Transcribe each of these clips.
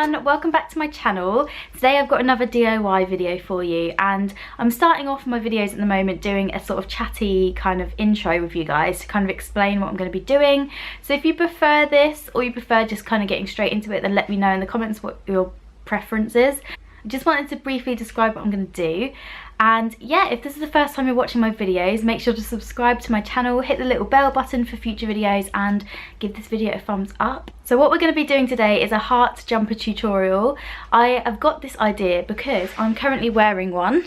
everyone, welcome back to my channel. Today I've got another DIY video for you, and I'm starting off my videos at the moment doing a sort of chatty kind of intro with you guys to kind of explain what I'm going to be doing. So if you prefer this or you prefer just kind of getting straight into it, then let me know in the comments what your preference is. I just wanted to briefly describe what I'm going to do. And yeah, if this is the first time you're watching my videos, make sure to subscribe to my channel, hit the little bell button for future videos, and give this video a thumbs up. So what we're going to be doing today is a heart jumper tutorial. I have got this idea because I'm currently wearing one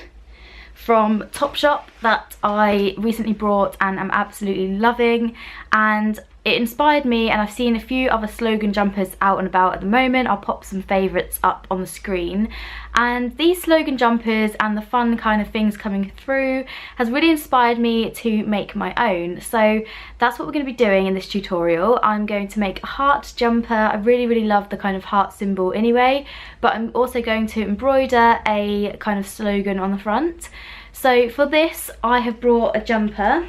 from Topshop that I recently bought and I'm absolutely loving, and it inspired me, and I've seen a few other Slogan jumpers out and about at the moment. I'll pop some favourites up on the screen, and these Slogan jumpers and the fun kind of things coming through has really inspired me to make my own. So that's what we're going to be doing in this tutorial. I'm going to make a heart jumper. I really love the kind of heart symbol anyway, but I'm also going to embroider a kind of slogan on the front. So for this I have brought a jumper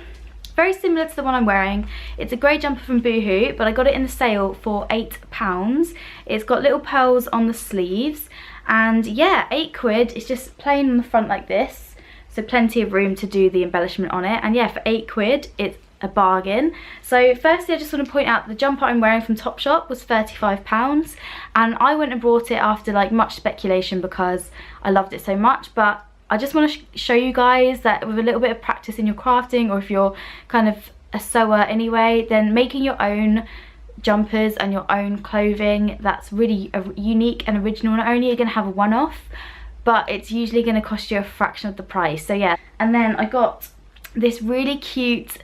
very similar to the one I'm wearing. It's a grey jumper from Boohoo, but I got it in the sale for £8. It's got little pearls on the sleeves, and yeah, £8. It's just plain on the front like this, so plenty of room to do the embellishment on it. And yeah, for £8 it's a bargain. So firstly, I just want to point out the jumper I'm wearing from Topshop was £35, and I went and bought it after like much speculation because I loved it so much. But I just want to show you guys that with a little bit of practice in your crafting, or if you're kind of a sewer anyway, then making your own jumpers and your own clothing that's really unique and original. Not only are you going to have a one-off, but it's usually going to cost you a fraction of the price. So yeah, and then I got this really cute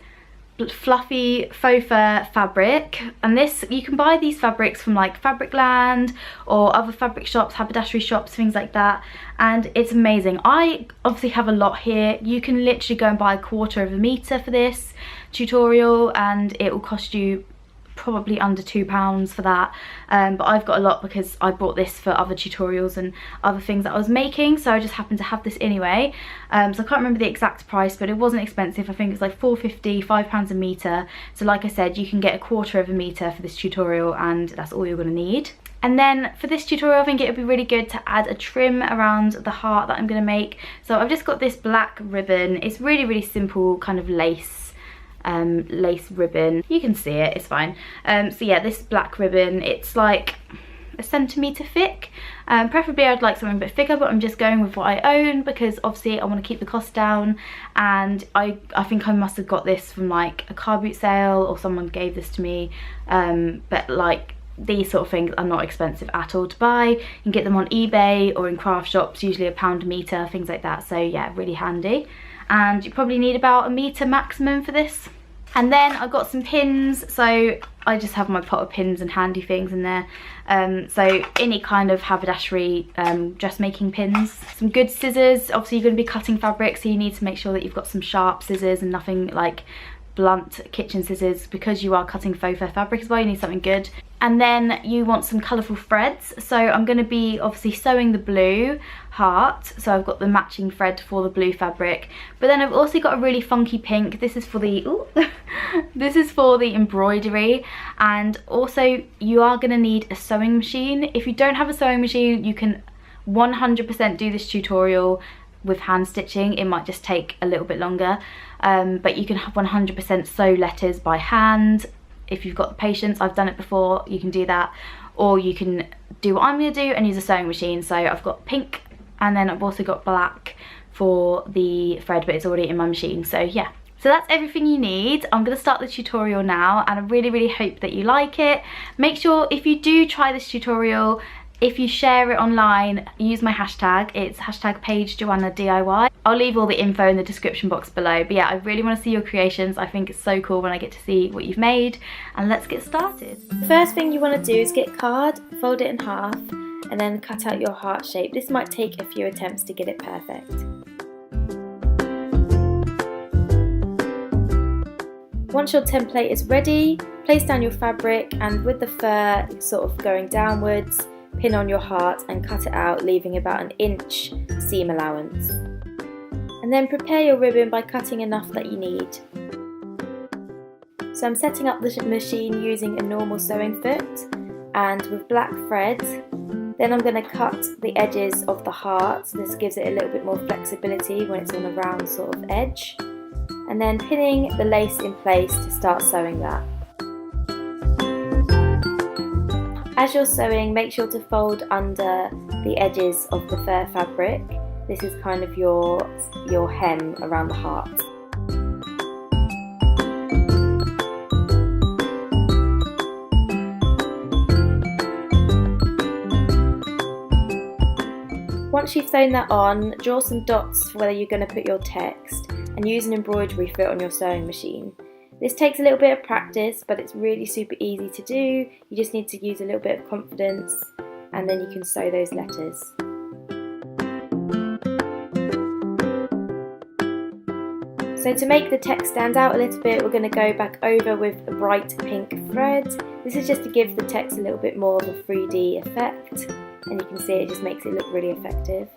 fluffy faux fur fabric, and this, you can buy these fabrics from like Fabricland or other fabric shops, haberdashery shops, things like that, and it's amazing. I obviously have a lot here. You can literally go and buy 1/4 meter for this tutorial and it will cost you probably under £2 for that, but I've got a lot because I bought this for other tutorials and other things that I was making, so I just happened to have this anyway. So I can't remember the exact price, but it wasn't expensive. I think it's like £4.50, £5 a metre. So like I said, you can get 1/4 meter for this tutorial, and that's all you're going to need. And then for this tutorial, I think it would be really good to add a trim around the heart that I'm going to make. So I've just got this black ribbon. It's really simple kind of lace ribbon. You can see it, it's fine. So yeah, this black ribbon, it's like a centimetre thick. Preferably I'd like something a bit thicker, but I'm just going with what I own because obviously I want to keep the cost down. And I think I must have got this from like a car boot sale, or someone gave this to me, but like these sort of things are not expensive at all to buy. You can get them on eBay or in craft shops, usually £1 a metre, things like that. So yeah, really handy. And you probably need about a metre maximum for this. And then I've got some pins, so I just have my pot of pins and handy things in there. So any kind of haberdashery dressmaking pins. Some good scissors. Obviously you're going to be cutting fabric, so you need to make sure that you've got some sharp scissors and nothing like blunt kitchen scissors, because you are cutting faux fur fabric as well. You need something good. And then you want some colourful threads. So I'm going to be obviously sewing the blue heart, so I've got the matching thread for the blue fabric, but then I've also got a really funky pink. This is for the this is for the embroidery. And also you are going to need a sewing machine. If you don't have a sewing machine, you can 100% do this tutorial with hand stitching. It might just take a little bit longer, but you can have 100% sew letters by hand if you've got the patience. I've done it before. You can do that, or you can do what I'm going to do and use a sewing machine. So I've got pink, and then I've also got black for the thread, but it's already in my machine. So yeah, so that's everything you need. I'm going to start the tutorial now, and I really hope that you like it. Make sure if you do try this tutorial, if you share it online, use my hashtag. It's hashtag Paige Joanna DIY. I'll leave all the info in the description box below. But yeah, I really want to see your creations. I think it's so cool when I get to see what you've made. And let's get started. The first thing you want to do is get card, fold it in half, and then cut out your heart shape. This might take a few attempts to get it perfect. Once your template is ready, place down your fabric, and with the fur sort of going downwards, pin on your heart and cut it out, leaving about an inch seam allowance. And then prepare your ribbon by cutting enough that you need. So I'm setting up the machine using a normal sewing foot, and with black thread Then I'm going to cut the edges of the heart, so this gives it a little bit more flexibility when it's on a round sort of edge. And then pinning the lace in place to start sewing that. As you're sewing, make sure to fold under the edges of the fur fabric. This is kind of your hem around the heart. Once you've sewn that on, draw some dots for where you're going to put your text and use an embroidery foot on your sewing machine. This takes a little bit of practice, but it's really super easy to do. You just need to use a little bit of confidence and then you can sew those letters. So to make the text stand out a little bit, we're going to go back over with a bright pink thread. This is just to give the text a little bit more of a 3D effect. And you can see it just makes it look really effective.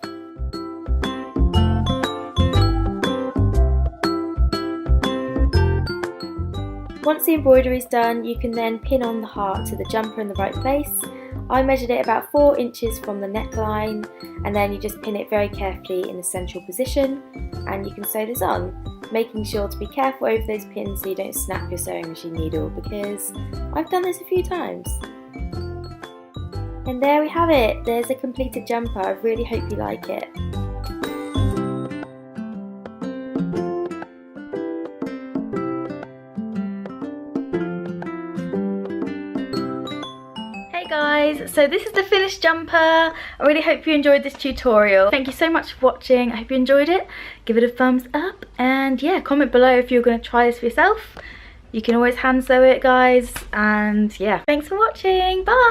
Once the embroidery is done, you can then pin on the heart to the jumper in the right place. I measured it about 4 inches from the neckline, and then you just pin it very carefully in the central position, and you can sew this on, making sure to be careful over those pins so you don't snap your sewing machine needle, because I've done this a few times. And there we have it, there's a completed jumper. I really hope you like it. Hey guys, so this is the finished jumper. I really hope you enjoyed this tutorial. Thank you so much for watching. I hope you enjoyed it. Give it a thumbs up, and yeah, comment below if you're going to try this for yourself. You can always hand sew it, guys, and yeah, thanks for watching. Bye.